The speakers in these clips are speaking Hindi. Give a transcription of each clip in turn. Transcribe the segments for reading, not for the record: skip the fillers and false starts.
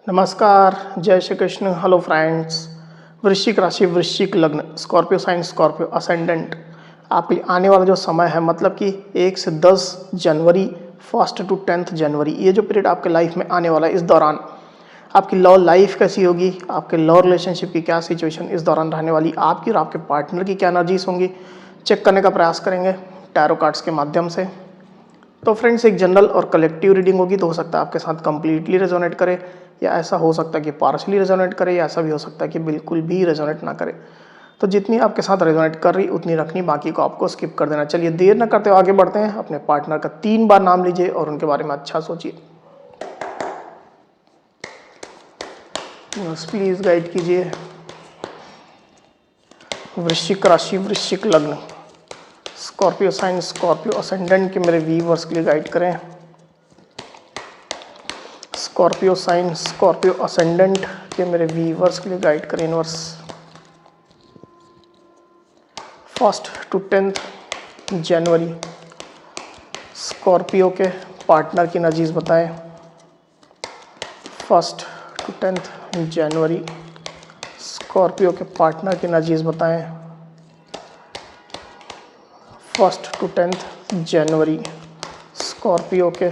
नमस्कार, जय श्री कृष्ण। Hello friends. वृश्चिक राशि, वृश्चिक लग्न, स्कॉर्पियो साइन, स्कॉर्पियो असेंडेंट, आपके लिए आने वाला जो समय है मतलब कि 1 से 10 जनवरी, 1 to 10 जनवरी, ये जो पीरियड आपके लाइफ में आने वाला है, इस दौरान आपकी लव लाइफ कैसी होगी, आपके लव रिलेशनशिप की क्या सिचुएशन इस दौरान रहने वाली, आपकी और आपके पार्टनर की क्या एनर्जीज होंगी, चेक करने का प्रयास करेंगे टैरो कार्ड्स के माध्यम से। तो फ्रेंड्स, एक जनरल और कलेक्टिव रीडिंग होगी, तो हो सकता है आपके साथ कंप्लीटली रेजोनेट करे, या ऐसा हो सकता है कि पार्शली रेजोनेट करे, या ऐसा भी हो सकता है कि बिल्कुल भी रेजोनेट ना करे। तो जितनी आपके साथ रेजोनेट कर रही उतनी रखनी, बाकी को आपको स्किप कर देना। चलिए देर ना करते हुए आगे बढ़ते हैं। अपने पार्टनर का 3 बार नाम लीजिए और उनके बारे में अच्छा सोचिए। प्लीज गाइड कीजिए। वृश्चिक राशि, वृश्चिक लग्न, स्कॉर्पियो साइन, स्कॉर्पियो असेंडेंट के मेरे व्यूअर्स के लिए गाइड करें। स्कॉर्पियो साइन, स्कॉर्पियो असेंडेंट के मेरे व्यूअर्स के लिए गाइड करें यूनिवर्स। 1 to 10 जनवरी, स्कॉर्पियो के पार्टनर की एनर्जीज बताएं। 1 to 10 जनवरी, स्कॉर्पियो के पार्टनर की एनर्जीज बताएं। 1 to 10 जनवरी, स्कॉर्पियो के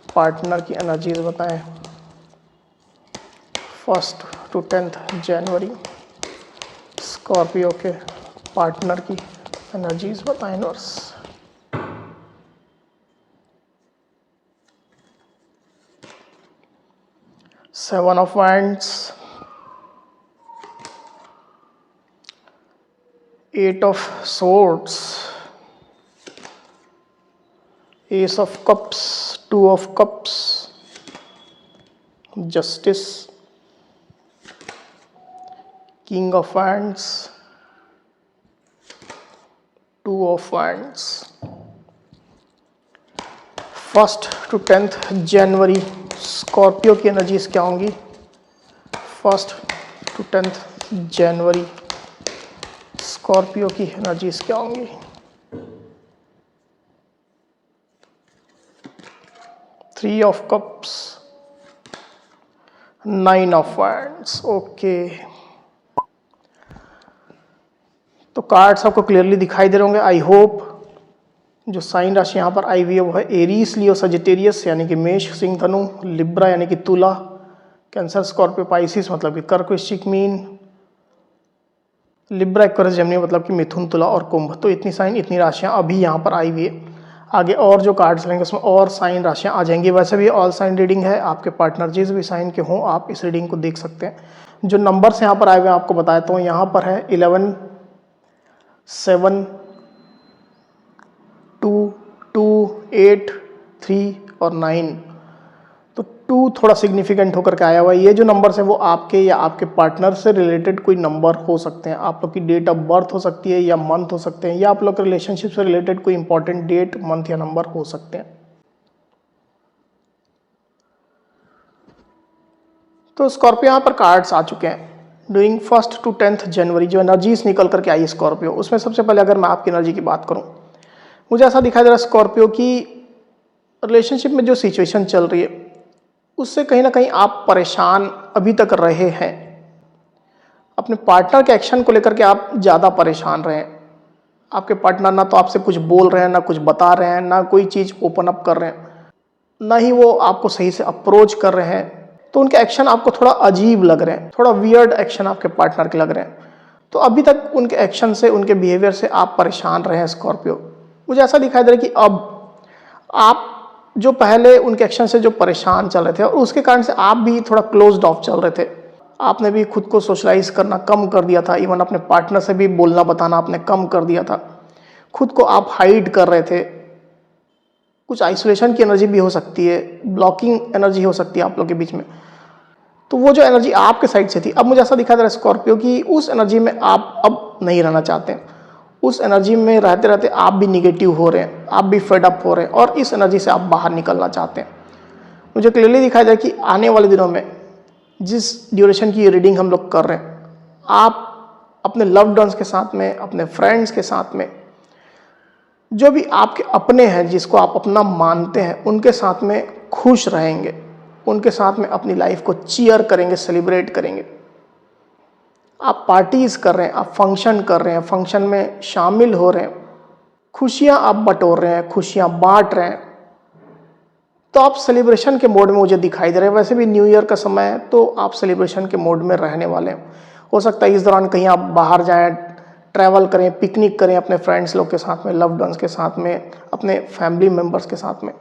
पार्टनर की एनर्जीज बताएं। 1 to 10 जनवरी, स्कॉर्पियो के पार्टनर की एनर्जीज बताएं universe. Seven of wands, 8 of swords, Ace of cups, 2 of cups, Justice, King of wands, 2 of wands। 1 to 10 January, Scorpio की एनर्जीज क्या होंगी? 1 to 10 जनवरी, स्कॉर्पियो की एनर्जीज क्या होंगी? 3 of cups, 9 of wands। Okay, तो कार्ड्स आपको क्लियरली दिखाई दे रहे होंगे आई होप। जो साइन राशि यहाँ पर आई हुई है वो है एरीज, लियो, सजिटेरियस यानी कि मेष, सिंह, धनु, लिब्रा यानी कि तुला, कैंसर, स्कॉर्पियो, पाइसिस मतलब कि कर्क, वृश्चिक, मीन, लिब्रा, एक्वेरियस, जेमिनी मतलब कि मिथुन, तुला और कुंभ। तो इतनी साइन, इतनी राशियाँ अभी यहाँ पर आई हुई है। आगे और जो कार्ड्स लेंगे उसमें और साइन राशियाँ आ जाएंगी। वैसे भी ऑल साइन रीडिंग है, आपके पार्टनर जिस भी साइन के हों आप इस रीडिंग को देख सकते हैं। जो नंबर्स यहाँ पर आए हुए हैं आपको बताता हूँ। यहाँ पर है 11, 7, 2, 2, 8, 3 और 9। तो 2 थोड़ा सिग्निफिकेंट होकर के आया हुआ है। ये जो नंबर्स हैं वो आपके या आपके पार्टनर से रिलेटेड कोई नंबर हो सकते हैं। आप लोग की डेट ऑफ बर्थ हो सकती है, या मंथ हो सकते हैं, या आप लोग के रिलेशनशिप से रिलेटेड कोई इंपॉर्टेंट डेट, मंथ या नंबर हो सकते हैं। तो स्कॉर्पियो यहाँ पर कार्ड्स आ चुके हैं। ड्यूरिंग 1 to 10 जनवरी जो एनर्जीज निकल करके आई स्कॉर्पियो, उसमें सबसे पहले अगर मैं आपकी एनर्जी की बात करूं, मुझे ऐसा दिखाई दे रहा है स्कॉर्पियो की रिलेशनशिप में जो सिचुएशन चल रही है उससे कहीं ना कहीं आप परेशान अभी तक रहे हैं। अपने पार्टनर के एक्शन को लेकर के आप ज़्यादा परेशान रहे हैं। आपके पार्टनर ना तो आपसे कुछ बोल रहे हैं, ना कुछ बता रहे हैं, ना कोई चीज़ ओपन अप कर रहे हैं, ना ही वो आपको सही से अप्रोच कर रहे हैं। तो उनके एक्शन आपको थोड़ा अजीब लग रहे हैं, थोड़ा वियर्ड एक्शन आपके पार्टनर के लग रहे हैं। तो अभी तक उनके एक्शन से, उनके बिहेवियर से आप परेशान रहे हैं स्कॉर्पियो। मुझे ऐसा दिखाई दे रहा है कि अब आप जो पहले उनके एक्शन से जो परेशान चल रहे थे और उसके कारण से आप भी थोड़ा क्लोज्ड ऑफ चल रहे थे, आपने भी खुद को सोशलाइज करना कम कर दिया था। इवन अपने पार्टनर से भी बोलना बताना आपने कम कर दिया था। खुद को आप हाइड कर रहे थे। कुछ आइसोलेशन की एनर्जी भी हो सकती है, ब्लॉकिंग एनर्जी हो सकती है आप लोग के बीच में। तो वो जो एनर्जी आपके साइड से थी, अब मुझे ऐसा दिखा दे रहा है स्कॉर्पियो की उस एनर्जी में आप अब नहीं रहना चाहते हैं। उस एनर्जी में रहते रहते आप भी निगेटिव हो रहे हैं, आप भी फेड अप हो रहे हैं और इस एनर्जी से आप बाहर निकलना चाहते हैं। मुझे क्लियरली दिखाई दे रहा है कि आने वाले दिनों में जिस ड्यूरेशन की रीडिंग हम लोग कर रहे हैं, आप अपने लव्ड वंस के साथ में, अपने फ्रेंड्स के साथ में, जो भी आपके अपने हैं जिसको आप अपना मानते हैं, उनके साथ में खुश रहेंगे। उनके साथ में अपनी लाइफ को चीयर करेंगे, सेलिब्रेट करेंगे। आप पार्टीज कर रहे हैं, आप फंक्शन कर रहे हैं, फंक्शन में शामिल हो रहे हैं, खुशियां आप बटोर रहे हैं, खुशियां बांट रहे हैं, तो आप सेलिब्रेशन के मोड में मुझे दिखाई दे रहे हैं। वैसे भी न्यू ईयर का समय है, तो आप सेलिब्रेशन के मोड में रहने वाले हैं। हो सकता है इस दौरान कहीं आप बाहर जाएं, ट्रैवल करें, पिकनिक करें अपने फ्रेंड्स लोग के साथ में, लव्ड वंस के साथ में, अपने फैमिली मेम्बर्स के साथ में।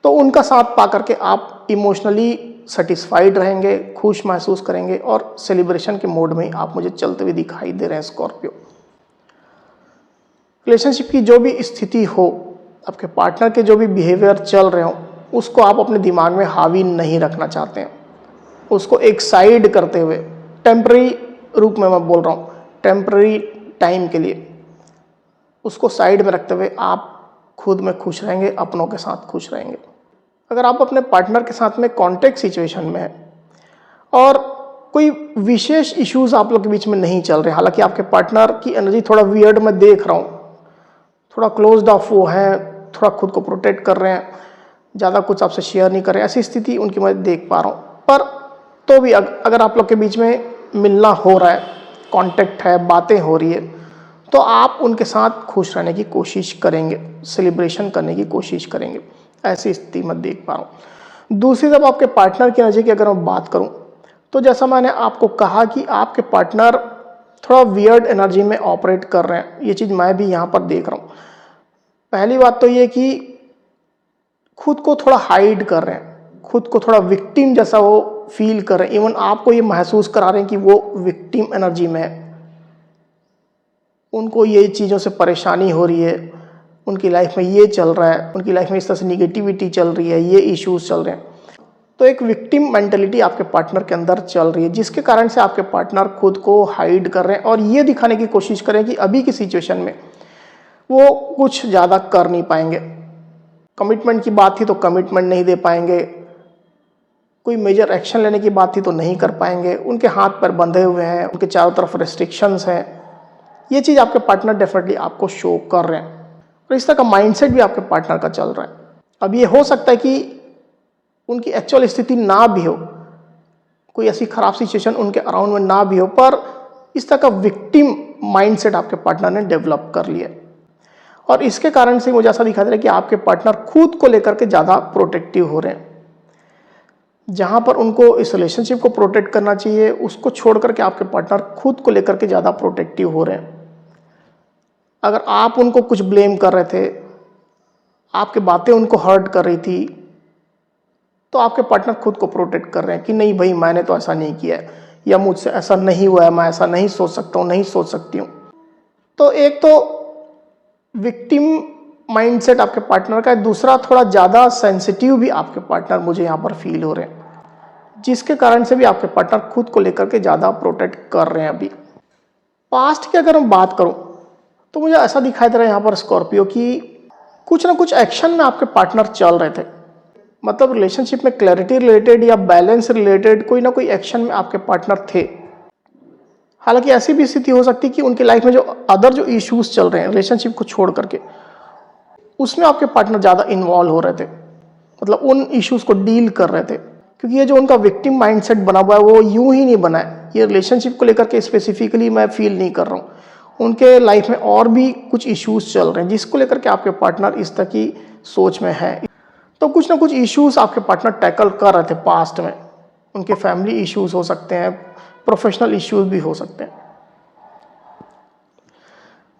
तो उनका साथ पा करके आप इमोशनली सेटिस्फाइड रहेंगे, खुश महसूस करेंगे और सेलिब्रेशन के मोड में आप मुझे चलते हुए दिखाई दे रहे हैं स्कॉर्पियो। रिलेशनशिप की जो भी स्थिति हो, आपके पार्टनर के जो भी बिहेवियर चल रहे हो, उसको आप अपने दिमाग में हावी नहीं रखना चाहते हैं। उसको एक साइड करते हुए, टेम्पररी रूप में मैं बोल रहा हूँ, टेम्पररी टाइम के लिए उसको साइड में रखते हुए आप खुद में खुश रहेंगे, अपनों के साथ खुश रहेंगे। अगर आप अपने पार्टनर के साथ में कॉन्टैक्ट सिचुएशन में है और कोई विशेष इश्यूज आप लोग के बीच में नहीं चल रहे, हालांकि आपके पार्टनर की एनर्जी थोड़ा वियर्ड मैं देख रहा हूँ, थोड़ा क्लोज्ड ऑफ वो है, थोड़ा खुद को प्रोटेक्ट कर रहे हैं, ज़्यादा कुछ आपसे शेयर नहीं कर रहे, ऐसी स्थिति उनकी मैं देख पा रहा हूँ। पर तो भी अगर आप लोग के बीच में मिलना हो रहा है, कांटेक्ट है, बातें हो रही है, तो आप उनके साथ खुश रहने की कोशिश करेंगे, सेलिब्रेशन करने की कोशिश करेंगे। ऐसी स्थिति मैं देख पा रहा हूँ। दूसरी तरफ आपके पार्टनर की एनर्जी की अगर मैं बात करूँ, तो जैसा मैंने आपको कहा कि आपके पार्टनर थोड़ा वियर्ड एनर्जी में ऑपरेट कर रहे हैं, ये चीज़ मैं भी यहाँ पर देख रहा हूँ। पहली बात तो ये कि खुद को थोड़ा हाइड कर रहे हैं, खुद को थोड़ा विक्टिम जैसा वो फील कर रहे हैं, इवन आपको ये महसूस करा रहे हैं कि वो विक्टिम एनर्जी में है, उनको ये चीज़ों से परेशानी हो रही है, उनकी लाइफ में ये चल रहा है, उनकी लाइफ में इस तरह से निगेटिविटी चल रही है, ये इश्यूज चल रहे हैं। तो एक विक्टिम मेंटेलिटी आपके पार्टनर के अंदर चल रही है, जिसके कारण से आपके पार्टनर खुद को हाइड कर रहे हैं और ये दिखाने की कोशिश करें कि अभी की सिचुएशन में वो कुछ ज़्यादा कर नहीं पाएंगे। कमिटमेंट की बात थी तो कमिटमेंट नहीं दे पाएंगे, कोई मेजर एक्शन लेने की बात थी तो नहीं कर पाएंगे, उनके हाथ पैर बंधे हुए हैं, उनके चारों तरफ रेस्ट्रिक्शंस हैं। ये चीज़ आपके पार्टनर डेफिनेटली आपको शो कर रहे हैं और इस तरह का माइंडसेट भी आपके पार्टनर का चल रहा है। अब ये हो सकता है कि उनकी एक्चुअल स्थिति ना भी हो, कोई ऐसी खराब सिचुएशन उनके अराउंड में ना भी हो, पर इस तरह का विक्टिम माइंडसेट आपके पार्टनर ने डेवलप कर लिया और इसके कारण से मुझे ऐसा दिखा दे रहा है कि आपके पार्टनर खुद को लेकर के ज़्यादा प्रोटेक्टिव हो रहे हैं। जहाँ पर उनको इस रिलेशनशिप को प्रोटेक्ट करना चाहिए, उसको छोड़ करके आपके पार्टनर खुद को लेकर के ज़्यादा प्रोटेक्टिव हो रहे हैं। अगर आप उनको कुछ ब्लेम कर रहे थे, आपकी बातें उनको हर्ट कर रही थी, तो आपके पार्टनर खुद को प्रोटेक्ट कर रहे हैं कि नहीं भाई, मैंने तो ऐसा नहीं किया है, या मुझसे ऐसा नहीं हुआ है, मैं ऐसा नहीं सोच सकता हूँ, नहीं सोच सकती हूँ। तो एक तो विक्टिम माइंडसेट आपके पार्टनर का है, दूसरा थोड़ा ज़्यादा सेंसिटिव भी आपके पार्टनर मुझे यहाँ पर फील हो रहे हैं, जिसके कारण से भी आपके पार्टनर खुद को लेकर के ज़्यादा प्रोटेक्ट कर रहे हैं। अभी पास्ट की अगर मैं बात करूँ तो मुझे ऐसा दिखाई दे रहा है यहाँ पर स्कॉर्पियो की कुछ ना कुछ एक्शन में आपके पार्टनर चल रहे थे, मतलब रिलेशनशिप में क्लैरिटी रिलेटेड या बैलेंस रिलेटेड कोई ना कोई एक्शन में आपके पार्टनर थे। हालांकि ऐसी भी स्थिति हो सकती है कि उनकी लाइफ में जो अदर जो इश्यूज चल रहे हैं रिलेशनशिप को छोड़ करके, उसमें आपके पार्टनर ज़्यादा इन्वॉल्व हो रहे थे, मतलब उन इश्यूज को डील कर रहे थे। क्योंकि ये जो उनका विक्टिम माइंडसेट बना हुआ है वो यूं ही नहीं बना है, ये रिलेशनशिप को लेकर के स्पेसिफिकली मैं फील नहीं कर रहा हूँ। उनके लाइफ में और भी कुछ इश्यूज चल रहे हैं जिसको लेकर के आपके पार्टनर इस तरह की सोच में है। तो कुछ ना कुछ इश्यूज आपके पार्टनर टैकल कर रहे थे पास्ट में। उनके फैमिली इश्यूज हो सकते हैं, प्रोफेशनल इश्यूज भी हो सकते हैं।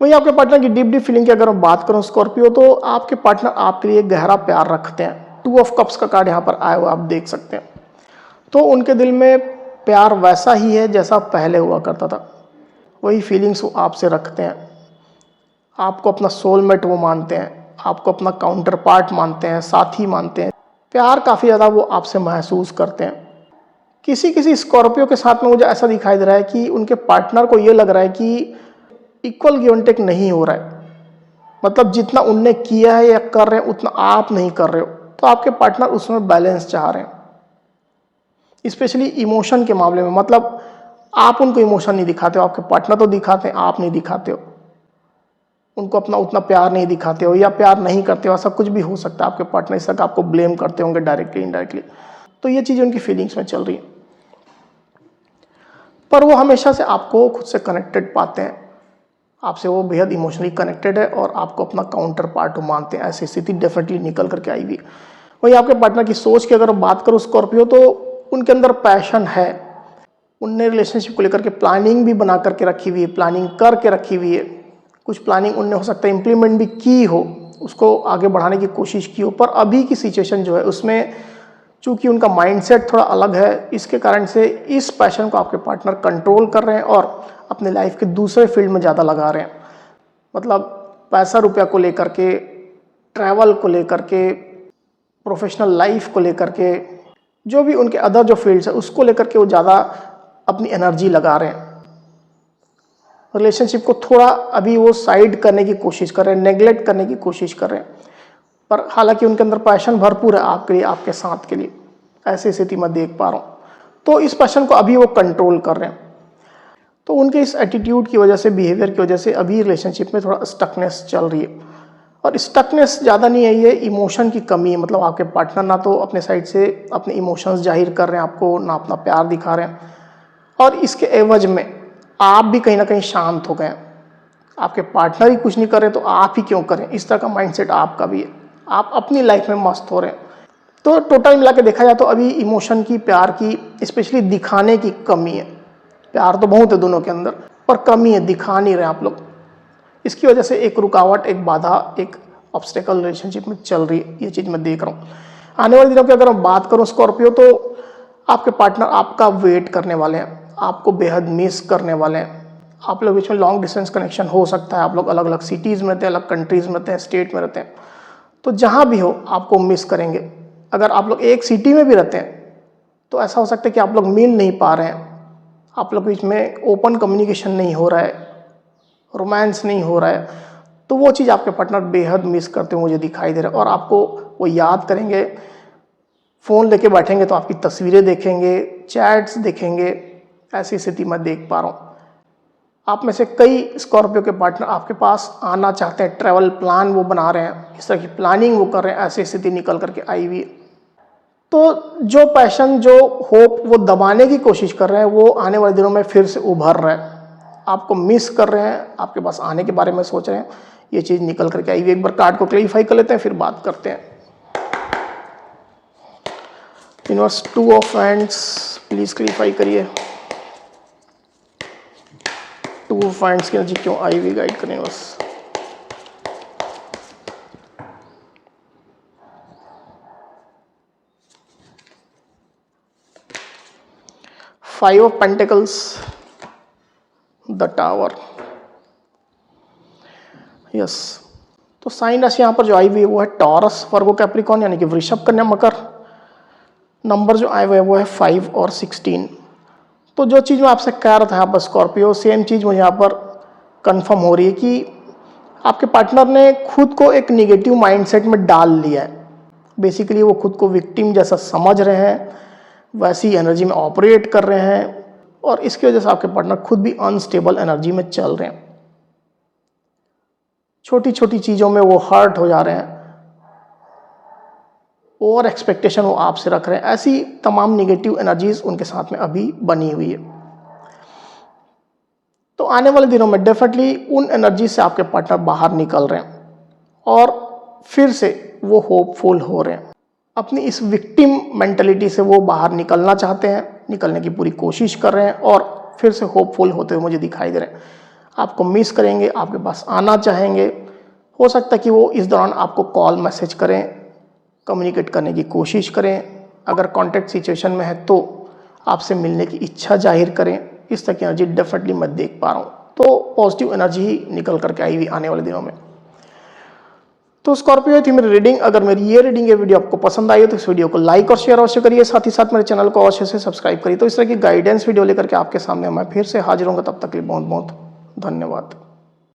वही आपके पार्टनर की डीप फीलिंग की अगर मैं बात करूं स्कॉर्पियो, तो आपके पार्टनर आपके लिए गहरा प्यार रखते हैं। 2 ऑफ कप्स का कार्ड यहाँ पर आया हुआ आप देख सकते हैं। तो उनके दिल में प्यार वैसा ही है जैसा पहले हुआ करता था, वही फीलिंग्स वो आपसे रखते हैं। आपको अपना सोलमेट वो मानते हैं, आपको अपना काउंटर पार्ट मानते हैं, साथी मानते हैं। प्यार काफ़ी ज़्यादा वो आपसे महसूस करते हैं। किसी स्कॉर्पियो के साथ में मुझे ऐसा दिखाई दे रहा है कि उनके पार्टनर को ये लग रहा है कि इक्वल गिव एंड टेक नहीं हो रहा है, मतलब जितना उनने किया है या कर रहे हैं उतना आप नहीं कर रहे हो। तो आपके पार्टनर उसमें बैलेंस चाह रहे हैं, स्पेशली इमोशन के मामले में। मतलब आप उनको इमोशन नहीं दिखाते हो, आपके पार्टनर तो दिखाते हैं, आप नहीं दिखाते हो। उनको अपना उतना प्यार नहीं दिखाते हो या प्यार नहीं करते हो, ऐसा कुछ भी हो सकता है। आपके पार्टनर इस तरह आपको ब्लेम करते होंगे डायरेक्टली इनडायरेक्टली। तो ये चीज़ें उनकी फीलिंग्स में चल रही है। पर वो हमेशा से आपको खुद से कनेक्टेड पाते हैं, आपसे वो बेहद इमोशनली कनेक्टेड है और आपको अपना काउंटर पार्ट मानते हैं। ऐसी स्थिति डेफिनेटली निकल करके आई हुई। वही आपके पार्टनर की सोच की अगर बात करूँ स्कॉर्पियो, तो उनके अंदर पैशन है, उनने रिलेशनशिप को लेकर के प्लानिंग भी बना करके रखी हुई है, प्लानिंग करके रखी हुई है। कुछ प्लानिंग उनने हो सकता है इम्प्लीमेंट भी की हो, उसको आगे बढ़ाने की कोशिश की हो, पर अभी की सिचुएशन जो है उसमें चूंकि उनका माइंडसेट थोड़ा अलग है, इसके कारण से इस पैशन को आपके पार्टनर कंट्रोल कर रहे हैं और अपने लाइफ के दूसरे फील्ड में ज़्यादा लगा रहे हैं। मतलब पैसा रुपया को लेकर के, ट्रैवल को लेकर के, प्रोफेशनल लाइफ को लेकर के, जो भी उनके अदर जो फील्ड्स है उसको लेकर के वो ज़्यादा अपनी एनर्जी लगा रहे हैं। रिलेशनशिप को थोड़ा अभी वो साइड करने की कोशिश कर रहे हैं, नेग्लेक्ट करने की कोशिश कर रहे हैं, पर हालांकि उनके अंदर पैशन भरपूर है आपके लिए, आपके साथ के लिए। ऐसी स्थिति मैं देख पा रहा हूँ। तो इस पैशन को अभी वो कंट्रोल कर रहे हैं। तो उनके इस एटीट्यूड की वजह से, बिहेवियर की वजह से अभी रिलेशनशिप में थोड़ा स्टकनेस चल रही है। और स्टकनेस ज़्यादा नहीं है, ये इमोशन की कमी है। मतलब आपके पार्टनर ना तो अपने साइड से अपने इमोशंस जाहिर कर रहे हैं आपको, ना अपना प्यार दिखा रहे हैं, और इसके एवज में आप भी कहीं ना कहीं शांत हो गए। आपके पार्टनर ही कुछ नहीं कर रहे तो आप ही क्यों करें, इस तरह का माइंडसेट आपका भी है। आप अपनी लाइफ में मस्त हो रहे हैं। तो टोटल मिला के देखा जाए तो अभी इमोशन की, प्यार की, स्पेशली दिखाने की कमी है। प्यार तो बहुत है दोनों के अंदर, पर कमी है, दिखा नहीं रहे आप लोग। इसकी वजह से एक रुकावट, एक बाधा, एक ऑब्स्टेकल रिलेशनशिप में चल रही है। ये चीज़ मैं देख रहा हूँ। आने वाले दिनों की अगर मैं बात करूँ स्कॉर्पियो, तो आपके पार्टनर आपका वेट करने वाले हैं, आपको बेहद मिस करने वाले हैं। आप लोग बीच में लॉन्ग डिस्टेंस कनेक्शन हो सकता है, आप लोग अलग अलग सिटीज़ में रहते हैं, अलग कंट्रीज़ में रहते हैं, स्टेट में रहते हैं, तो जहाँ भी हो आपको मिस करेंगे। अगर आप लोग एक सिटी में भी रहते हैं तो ऐसा हो सकता है कि आप लोग मिल नहीं पा रहे हैं, आप लोग बीच में ओपन कम्युनिकेशन नहीं हो रहा है, रोमांस नहीं हो रहा है, तो वो चीज़ आपके पार्टनर बेहद मिस करते हुए मुझे दिखाई दे रहा है। और आपको वो याद करेंगे, फ़ोन लेके बैठेंगे तो आपकी तस्वीरें देखेंगे, चैट्स देखेंगे। ऐसी स्थिति मैं देख पा रहा हूँ। आप में से कई स्कॉर्पियो के पार्टनर आपके पास आना चाहते हैं, ट्रैवल प्लान वो बना रहे हैं, इस तरह की प्लानिंग वो कर रहे हैं। ऐसी स्थिति निकल करके आई हुई। तो जो पैशन, जो होप वो दबाने की कोशिश कर रहे हैं, वो आने वाले दिनों में फिर से उभर रहा है। आपको मिस कर रहे हैं, आपके पास आने के बारे में सोच रहे हैं। ये चीज़ निकल करके आई हुई। एक बार कार्ड को क्लैरिफाई कर लेते हैं, फिर बात करते हैं। Universe, 2 of hands please clarify करिए। 2 ऑफ हैंड्स की एनर्जी क्यों आई हुई, गाइड करें universe. 5 of pentacles, the tower. Yes, तो साइन राशि यहाँ पर जो आई हुई है वो है टॉरस, वर्गो, कैप्रिकॉर्न, यानी कि वृषभ, कन्या, मकर। नंबर जो आए हुए हैं वो है 5 और 16। तो जो चीज़ मैं आपसे कह रहा था यहाँ पर स्कॉर्पियो, सेम चीज़ मुझे यहाँ पर कंफर्म हो रही है कि आपके पार्टनर ने खुद को एक निगेटिव माइंडसेट में डाल लिया है। बेसिकली वो खुद को विक्टिम जैसा समझ रहे हैं, वैसी एनर्जी में ऑपरेट कर रहे हैं, और इसकी वजह से आपके पार्टनर खुद भी अनस्टेबल एनर्जी में चल रहे हैं। छोटी छोटी चीज़ों में वो हर्ट हो जा रहे हैं, ओवर एक्सपेक्टेशन वो आपसे रख रहे हैं। ऐसी तमाम निगेटिव एनर्जीज उनके साथ में अभी बनी हुई है। तो आने वाले दिनों में डेफिनेटली उन एनर्जी से आपके पार्टनर बाहर निकल रहे हैं और फिर से वो होपफुल हो रहे हैं। अपनी इस विक्टिम मेंटलिटी से वो बाहर निकलना चाहते हैं, निकलने की पूरी कोशिश कर रहे हैं और फिर से होपफुल होते हुए मुझे दिखाई दे रहे हैं। आपको मिस करेंगे, आपके पास आना चाहेंगे। हो सकता है कि वो इस दौरान आपको कॉल, मैसेज करें, कम्युनिकेट करने की कोशिश करें। अगर कॉन्टैक्ट सिचुएशन में है तो आपसे मिलने की इच्छा जाहिर करें। इस तरह की एनर्जी डेफिनेटली मैं देख पा रहा हूँ। तो पॉजिटिव एनर्जी ही निकल करके आई हुई आने वाले दिनों में। तो स्कॉर्पियो थी मेरी रीडिंग। अगर मेरी ये रीडिंग, ये वीडियो आपको पसंद आई हो तो इस वीडियो को लाइक और शेयर अवश्य करिए। साथ ही साथ मेरे चैनल को अवश्य से सब्सक्राइब करिए। तो इस तरह की गाइडेंस वीडियो लेकर के आपके सामने मैं फिर से हाजिर होऊंगा। तब तक के लिए बहुत बहुत धन्यवाद।